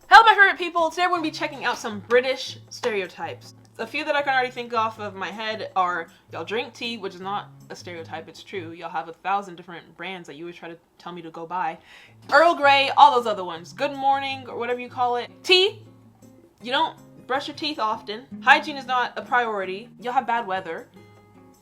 Hello my favorite people, today we're going to be checking out some British stereotypes. A few that I can already think off of my head are, y'all drink tea, which is not a stereotype, it's true. Y'all have 1,000 different brands that you would try to tell me to go buy. Earl Grey, all those other ones. Good morning, or whatever you call it. Tea, you don't brush your teeth often. Hygiene is not a priority. Y'all have bad weather.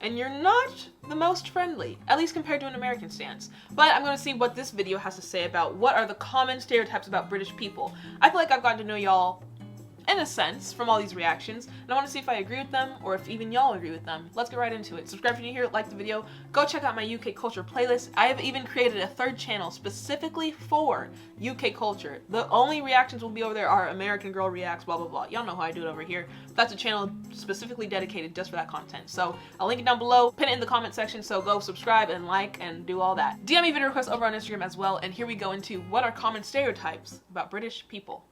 And you're not the most friendly, at least compared to an American stance. But I'm going to see what this video has to say about what are the common stereotypes about British people. I feel like I've gotten to know y'all in a sense from all these reactions, and I want to see if I agree with them or if even y'all agree with them. Let's get right into it. Subscribe if you're new here, like the video, go check out my UK culture playlist. I have even created a third channel specifically for UK culture. The only reactions will be over there are American Girl Reacts, blah blah blah. Y'all know how I do it over here. That's a channel specifically dedicated just for that content. So I'll link it down below, pin it in the comment section, so go subscribe and like and do all that. DM me video requests over on Instagram as well, and here we go into what are common stereotypes about British people.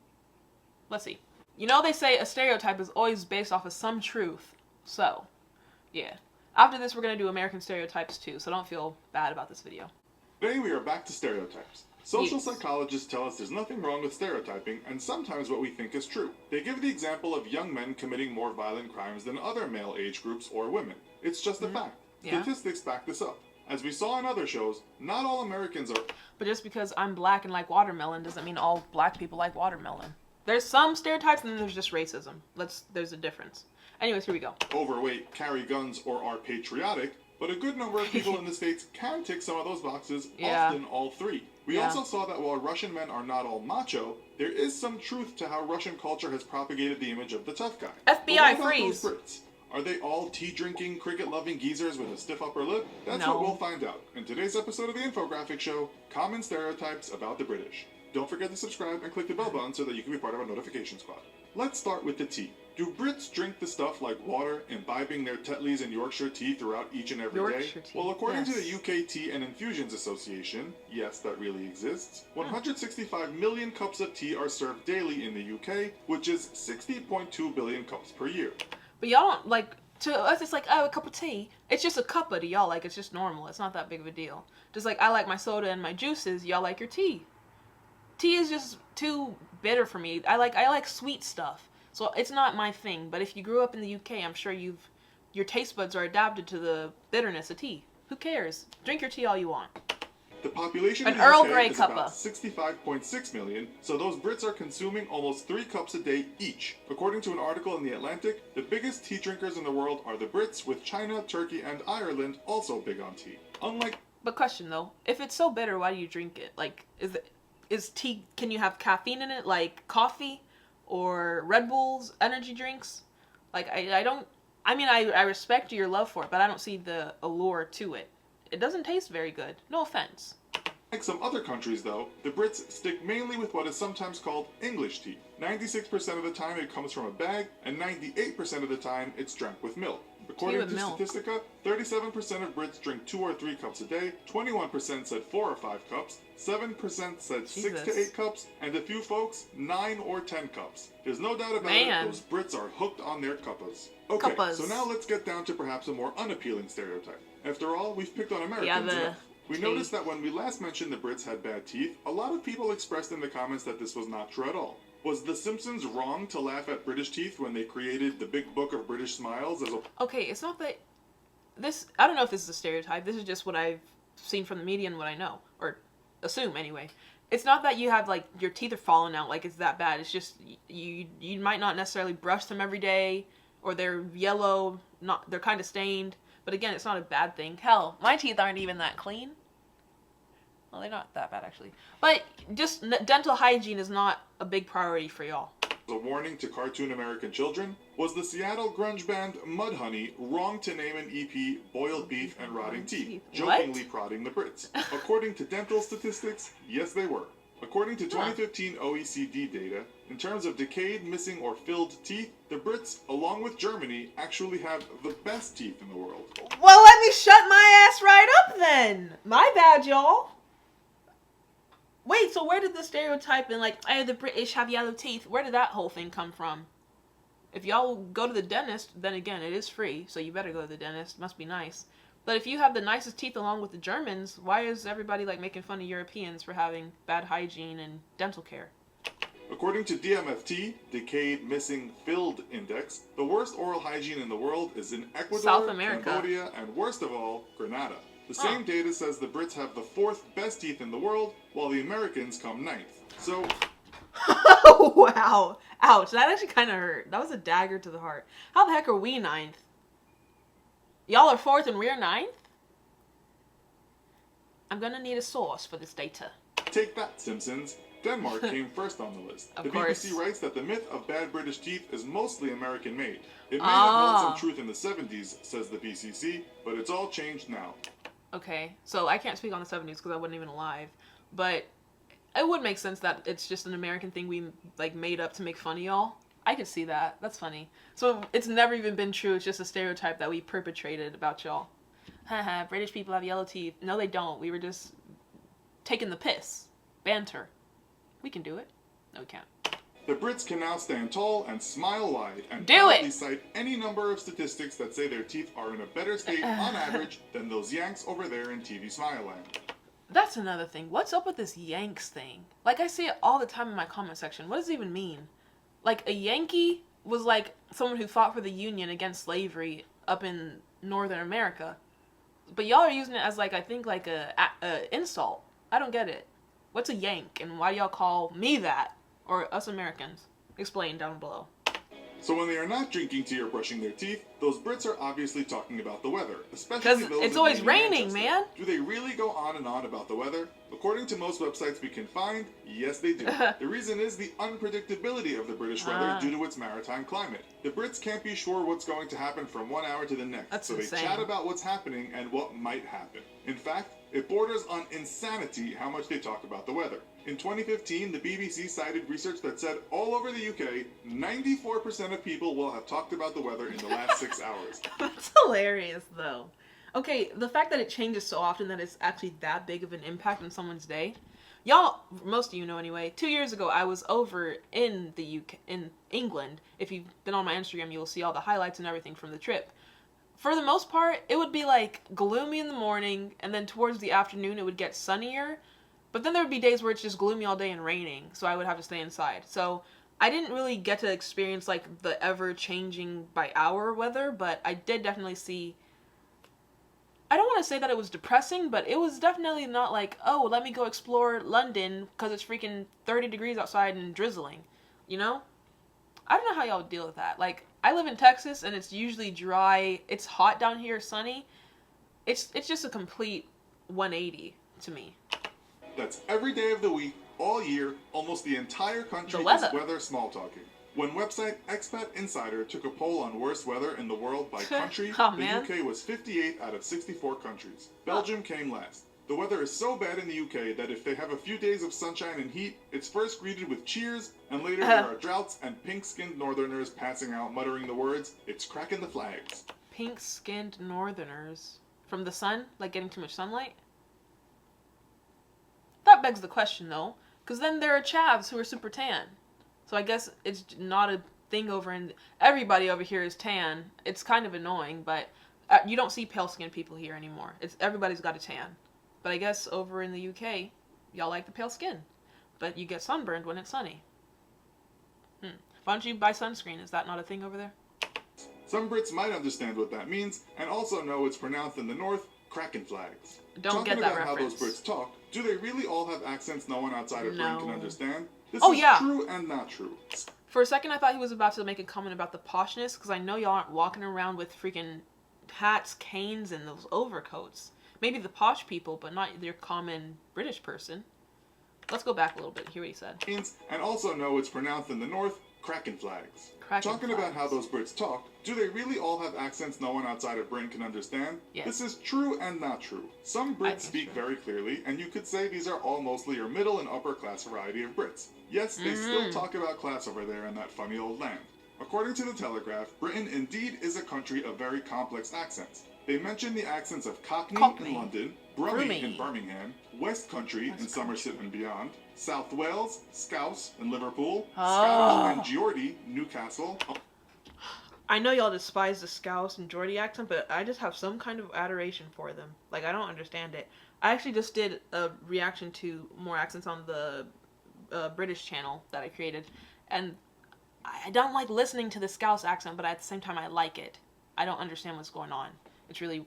Let's see. You know they say a stereotype is always based off of some truth. So, yeah. After this, we're going to do American stereotypes too, so don't feel bad about this video. Today we are back to stereotypes. Social psychologists tell us there's nothing wrong with stereotyping, and sometimes what we think is true. They give the example of young men committing more violent crimes than other male age groups or women. It's just a fact. Yeah. Statistics back this up. As we saw in other shows, not all Americans are... But just because I'm black and like watermelon doesn't mean all black people like watermelon. There's some stereotypes and then there's just racism. There's a difference. Anyways, here we go. Overweight, carry guns, or are patriotic, but a good number of people in the States can tick some of those boxes, often all three. We also saw that while Russian men are not all macho, there is some truth to how Russian culture has propagated the image of the tough guy. FBI freeze! Those Brits? Are they all tea-drinking, cricket-loving geezers with a stiff upper lip? That's No. what we'll find out in today's episode of the Infographic Show, Common Stereotypes About the British. Don't forget to subscribe and click the bell button so that you can be part of our notification squad. Let's start with the tea. Do Brits drink the stuff like water, imbibing their Tetleys and Yorkshire tea throughout each and every day? Well, according to the UK Tea and Infusions Association, yes, that really exists, 165 million cups of tea are served daily in the UK, which is 60.2 billion cups per year. But y'all don't, like, to us it's like, oh, a cup of tea. It's just a cuppa to y'all, like, it's just normal. It's not that big of a deal. Just like I like my soda and my juices, y'all like your tea. Tea is just too bitter for me. I like sweet stuff. So it's not my thing. But if you grew up in the UK, I'm sure your taste buds are adapted to the bitterness of tea. Who cares? Drink your tea all you want. The population An in the Earl UK Grey is cuppa. about 65.6 million, so those Brits are consuming almost 3 cups a day each. According to an article in The Atlantic, the biggest tea drinkers in the world are the Brits, with China, Turkey, and Ireland also big on tea. But question though, if it's so bitter, why do you drink it? Like, is tea, can you have caffeine in it like coffee or Red Bulls, energy drinks? Like, I respect your love for it, but I don't see the allure to it. It doesn't taste very good. No offense. Like some other countries though, the Brits stick mainly with what is sometimes called English tea. 96% of the time it comes from a bag, and 98% of the time it's drank with milk. According to Statistica, 37% of Brits drink 2 or 3 cups a day, 21% said 4 or 5 cups, 7% said 6 to 8 cups, and a few folks, 9 or 10 cups. There's no doubt about it, those Brits are hooked on their cuppas. Okay, so now let's get down to perhaps a more unappealing stereotype. After all, we've picked on Americans enough. We noticed that when we last mentioned the Brits had bad teeth, a lot of people expressed in the comments that this was not true at all. Was The Simpsons wrong to laugh at British teeth when they created the Big Book of British Smiles as a... Okay, it's not that... I don't know if this is a stereotype. This is just what I've seen from the media and what I know. Or assume, anyway. It's not that you have, like, your teeth are falling out, like, it's that bad. It's just, you might not necessarily brush them every day, or they're yellow, they're kind of stained. But again, it's not a bad thing. Hell, my teeth aren't even that clean. Well, they're not that bad, actually. But just dental hygiene is not a big priority for y'all. A warning to cartoon American children. Was the Seattle grunge band Mudhoney wrong to name an EP Boiled Beef and Rotting Teeth, jokingly prodding the Brits? According to dental statistics, yes they were. According to 2015 OECD data, in terms of decayed, missing, or filled teeth, the Brits, along with Germany, actually have the best teeth in the world. Well, let me shut my ass right up then! My bad, y'all. Wait, so where did the stereotype in, like, oh, the British have yellow teeth, where did that whole thing come from? If y'all go to the dentist, then again, it is free, so you better go to the dentist. Must be nice. But if you have the nicest teeth along with the Germans, why is everybody like making fun of Europeans for having bad hygiene and dental care? According to DMFT, Decayed Missing Filled Index, the worst oral hygiene in the world is in Ecuador, South America, Cambodia, and worst of all, Grenada. The same data says the Brits have the 4th best teeth in the world, while the Americans come 9th. So... Wow. Ouch. That actually kind of hurt. That was a dagger to the heart. How the heck are we 9th? Y'all are 4th and we're 9th? I'm gonna need a source for this data. Take that, Simpsons. Denmark came first on the list. The BBC writes that the myth of bad British teeth is mostly American-made. It may have held some truth in the 70s, says the BCC, but it's all changed now. Okay, so I can't speak on the 70s because I wasn't even alive, but it would make sense that it's just an American thing we like made up to make fun of y'all. I could see that. That's funny. So it's never even been true. It's just a stereotype that we perpetrated about y'all. Haha, British people have yellow teeth. No, they don't. We were just taking the piss. Banter. We can do it. No, we can't. The Brits can now stand tall and smile wide and proudly cite any number of statistics that say their teeth are in a better state on average than those Yanks over there in TV Smile Land. That's another thing. What's up with this Yanks thing? Like, I see it all the time in my comment section. What does it even mean? Like, a Yankee was like someone who fought for the Union against slavery up in Northern America. But y'all are using it as like, I think like a insult. I don't get it. What's a Yank and why do y'all call me that? Or us Americans? Explain down below. So when they are not drinking tea or brushing their teeth, those Brits are obviously talking about the weather, especially those it's always raining, Manchester. man. Do they really go on and on about the weather? According to most websites we can find, yes they do. The reason is the unpredictability of the British weather due to its maritime climate. The Brits can't be sure what's going to happen from one hour to the next, so they chat about what's happening and what might happen. In fact, it borders on insanity how much they talk about the weather. In 2015, the BBC cited research that said all over the UK, 94% of people will have talked about the weather in the last 6 hours. That's hilarious, though. Okay, the fact that it changes so often that it's actually that big of an impact on someone's day. Y'all, most of you know anyway, 2 years ago I was over in the UK, in England. If you've been on my Instagram, you'll see all the highlights and everything from the trip. For the most part, it would be like gloomy in the morning, and then towards the afternoon it would get sunnier. But then there would be days where it's just gloomy all day and raining, so I would have to stay inside. So I didn't really get to experience like the ever-changing by hour weather, but I did definitely see... I don't want to say that it was depressing, but it was definitely not like, oh, let me go explore London because it's freaking 30 degrees outside and drizzling, you know? I don't know how y'all would deal with that. Like, I live in Texas and it's usually dry. It's hot down here, sunny. It's just a complete 180 to me. That's every day of the week, all year, almost the entire country is weather small talking. When website Expat Insider took a poll on worst weather in the world by country, the UK was 58th out of 64 countries. Belgium came last. The weather is so bad in the UK that if they have a few days of sunshine and heat, it's first greeted with cheers, and later there are droughts and pink-skinned northerners passing out muttering the words, "It's cracking the flags." Pink-skinned northerners? From the sun? Like getting too much sunlight? That begs the question, though, because then there are chavs who are super tan. So I guess it's not a thing over in... Everybody over here is tan. It's kind of annoying, but you don't see pale-skinned people here anymore. Everybody's got a tan. But I guess over in the UK, y'all like the pale skin. But you get sunburned when it's sunny. Why don't you buy sunscreen? Is that not a thing over there? Some Brits might understand what that means, and also know it's pronounced in the north, crackin' flags. Don't get that reference. Talking about how those Brits talk, do they really all have accents no one outside of Britain can understand? This is true and not true. For a second I thought he was about to make a comment about the poshness, because I know y'all aren't walking around with freaking hats, canes, and those overcoats. Maybe the posh people, but not your common British person. Let's go back a little bit, hear what he said. And also know it's pronounced in the north, crackin' flags. Talking about how those Brits talk, do they really all have accents no one outside of Britain can understand? Yes. This is true and not true. Some Brits speak very clearly, and you could say these are all mostly your middle and upper class variety of Brits. Yes, they still talk about class over there in that funny old land. According to the Telegraph, Britain indeed is a country of very complex accents. They mention the accents of Cockney in London, Brummie in Birmingham, West Country in Somerset and beyond, South Wales, Scouse in Liverpool, Scottish and Geordie, Newcastle. I know y'all despise the Scouse and Geordie accent, but I just have some kind of adoration for them. Like, I don't understand it. I actually just did a reaction to more accents on the British channel that I created, and I don't like listening to the Scouse accent, but at the same time I like it. I don't understand what's going on. It's really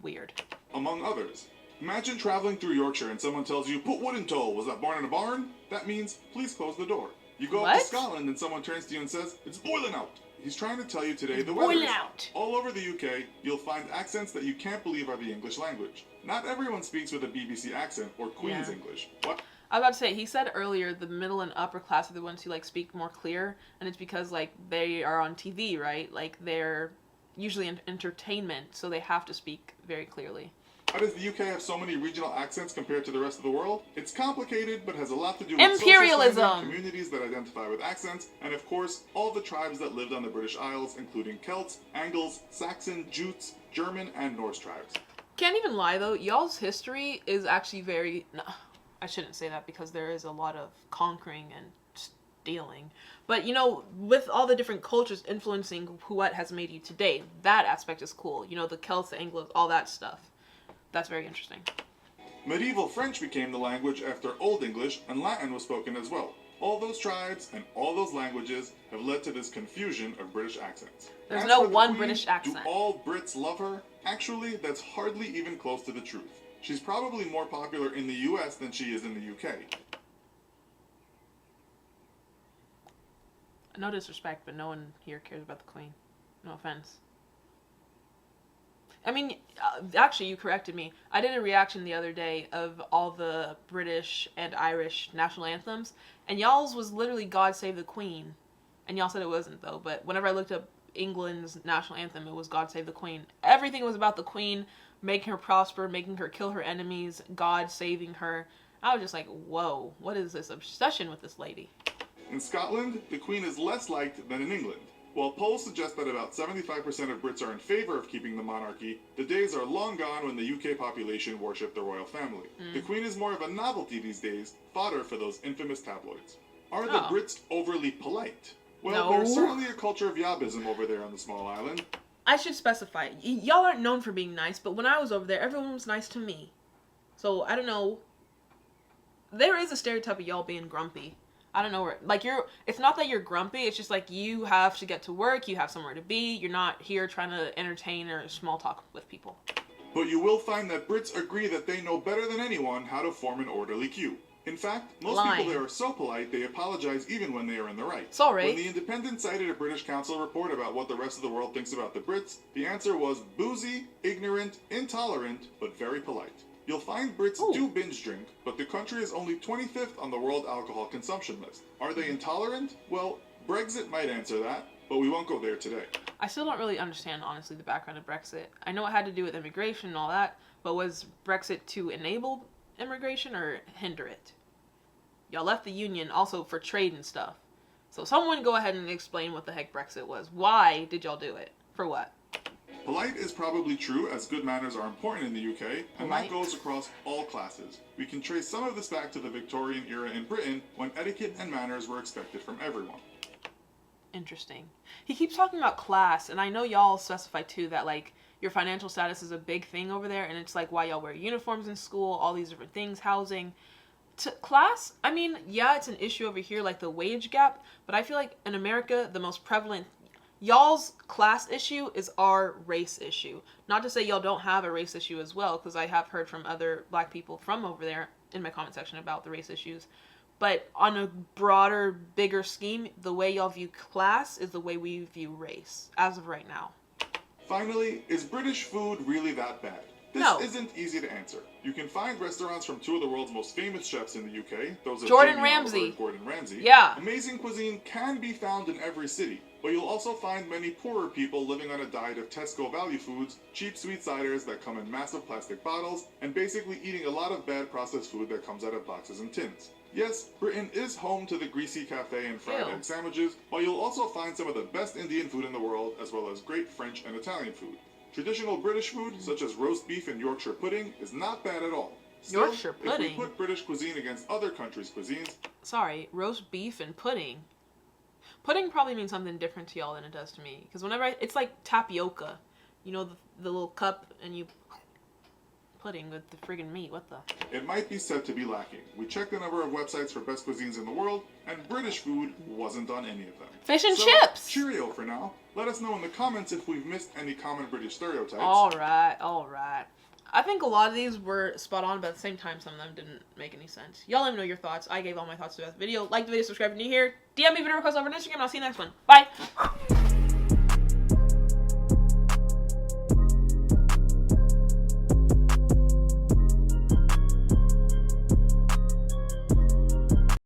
weird. Among others. Imagine traveling through Yorkshire and someone tells you, "Put wood in tow, was that born in a barn?" That means, "Please close the door." You go up to Scotland and someone turns to you and says, "It's boiling out." He's trying to tell you today the weather is out. All over the UK, you'll find accents that you can't believe are the English language. Not everyone speaks with a BBC accent or Queen's English. What? I was about to say, he said earlier the middle and upper class are the ones who like speak more clear, and it's because like they are on TV, right? Like they're usually in entertainment, so they have to speak very clearly. How does the UK have so many regional accents compared to the rest of the world? It's complicated, but has a lot to do with imperialism, social standing, communities that identify with accents, and of course, all the tribes that lived on the British Isles, including Celts, Angles, Saxon, Jutes, German, and Norse tribes. Can't even lie though, y'all's history is actually very... No, I shouldn't say that because there is a lot of conquering and stealing. But, you know, with all the different cultures influencing what has made you today, that aspect is cool. You know, the Celts, the Anglos, all that stuff. That's very interesting. Medieval French became the language after Old English, and Latin was spoken as well. All those tribes and all those languages have led to this confusion of British accents. There's no one British accent. Do all Brits love her? Actually, that's hardly even close to the truth. She's probably more popular in the US than she is in the UK. No disrespect, but no one here cares about the Queen. No offense. I mean, actually, you corrected me. I did a reaction the other day of all the British and Irish national anthems, and y'all's was literally God Save the Queen. And y'all said it wasn't, though. But whenever I looked up England's national anthem, it was God Save the Queen. Everything was about the Queen, making her prosper, making her kill her enemies, God saving her. I was just like, whoa, what is this obsession with this lady? In Scotland, the Queen is less liked than in England. While polls suggest that about 75% of Brits are in favour of keeping the monarchy, the days are long gone when the UK population worshipped the royal family. The Queen is more of a novelty these days, fodder for those infamous tabloids. Are the Brits overly polite? Well, there's certainly a culture of yabism over there on the small island. I should specify, y'all aren't known for being nice, but when I was over there, everyone was nice to me. So, I don't know. There is a stereotype of y'all being grumpy. I don't know where, like, it's not that you're grumpy, it's just like you have to get to work, you have somewhere to be, you're not here trying to entertain or small talk with people. But you will find that Brits agree that they know better than anyone how to form an orderly queue. In fact, most people there are so polite they apologize even when they are in the right. Sorry. When the Independent cited a British Council report about what the rest of the world thinks about the Brits, the answer was boozy, ignorant, intolerant, but very polite. You'll find Brits do binge drink, but the country is only 25th on the world alcohol consumption list. Are they intolerant? Well, Brexit might answer that, but we won't go there today. I still don't really understand, honestly, the background of Brexit. I know it had to do with immigration and all that, but was Brexit to enable immigration or hinder it? Y'all left the Union also for trade and stuff. So someone go ahead and explain what the heck Brexit was. Why did y'all do it? For what? Polite is probably true, as good manners are important in the UK, and that goes across all classes. We can trace some of this back to the Victorian era in Britain, when etiquette and manners were expected from everyone. Interesting. He keeps talking about class, and I know y'all specify too that, like, your financial status is a big thing over there, and it's like why y'all wear uniforms in school, all these different things, housing. Class, I mean, yeah, it's an issue over here, like the wage gap, but I feel like in America, the most prevalent... Y'all's class issue is our race issue. Not to say y'all don't have a race issue as well, because I have heard from other black people from over there in my comment section about the race issues. But on a broader, bigger scheme, the way y'all view class is the way we view race, as of right now. Finally, is British food really that bad? This isn't easy to answer. You can find restaurants from two of the world's most famous chefs in the UK. Those are Gordon Jamie Oliver Ramsay. and Gordon Ramsay. Yeah. Amazing cuisine can be found in every city, but you'll also find many poorer people living on a diet of Tesco value foods, cheap sweet ciders that come in massive plastic bottles, and basically eating a lot of bad processed food that comes out of boxes and tins. Yes, Britain is home to the greasy cafe and fried egg sandwiches, while you'll also find some of the best Indian food in the world, as well as great French and Italian food. Traditional British food, such as roast beef and Yorkshire pudding, is not bad at all. Still, Yorkshire pudding? If we put British cuisine against other countries' cuisines... Sorry, roast beef and pudding? Pudding probably means something different to y'all than it does to me. Because whenever it's like tapioca. You know, the little cup and you... Pudding with the friggin' meat. What the... It might be said to be lacking. We checked the number of websites for best cuisines in the world, and British food wasn't on any of them. Fish and chips! Cheerio for now. Let us know in the comments if we've missed any common British stereotypes. Alright. I think a lot of these were spot on, but at the same time, some of them didn't make any sense. Y'all let me know your thoughts. I gave all my thoughts to that video. Like the video, subscribe if you're new here. DM me video requests over on Instagram, and I'll see you next one. Bye!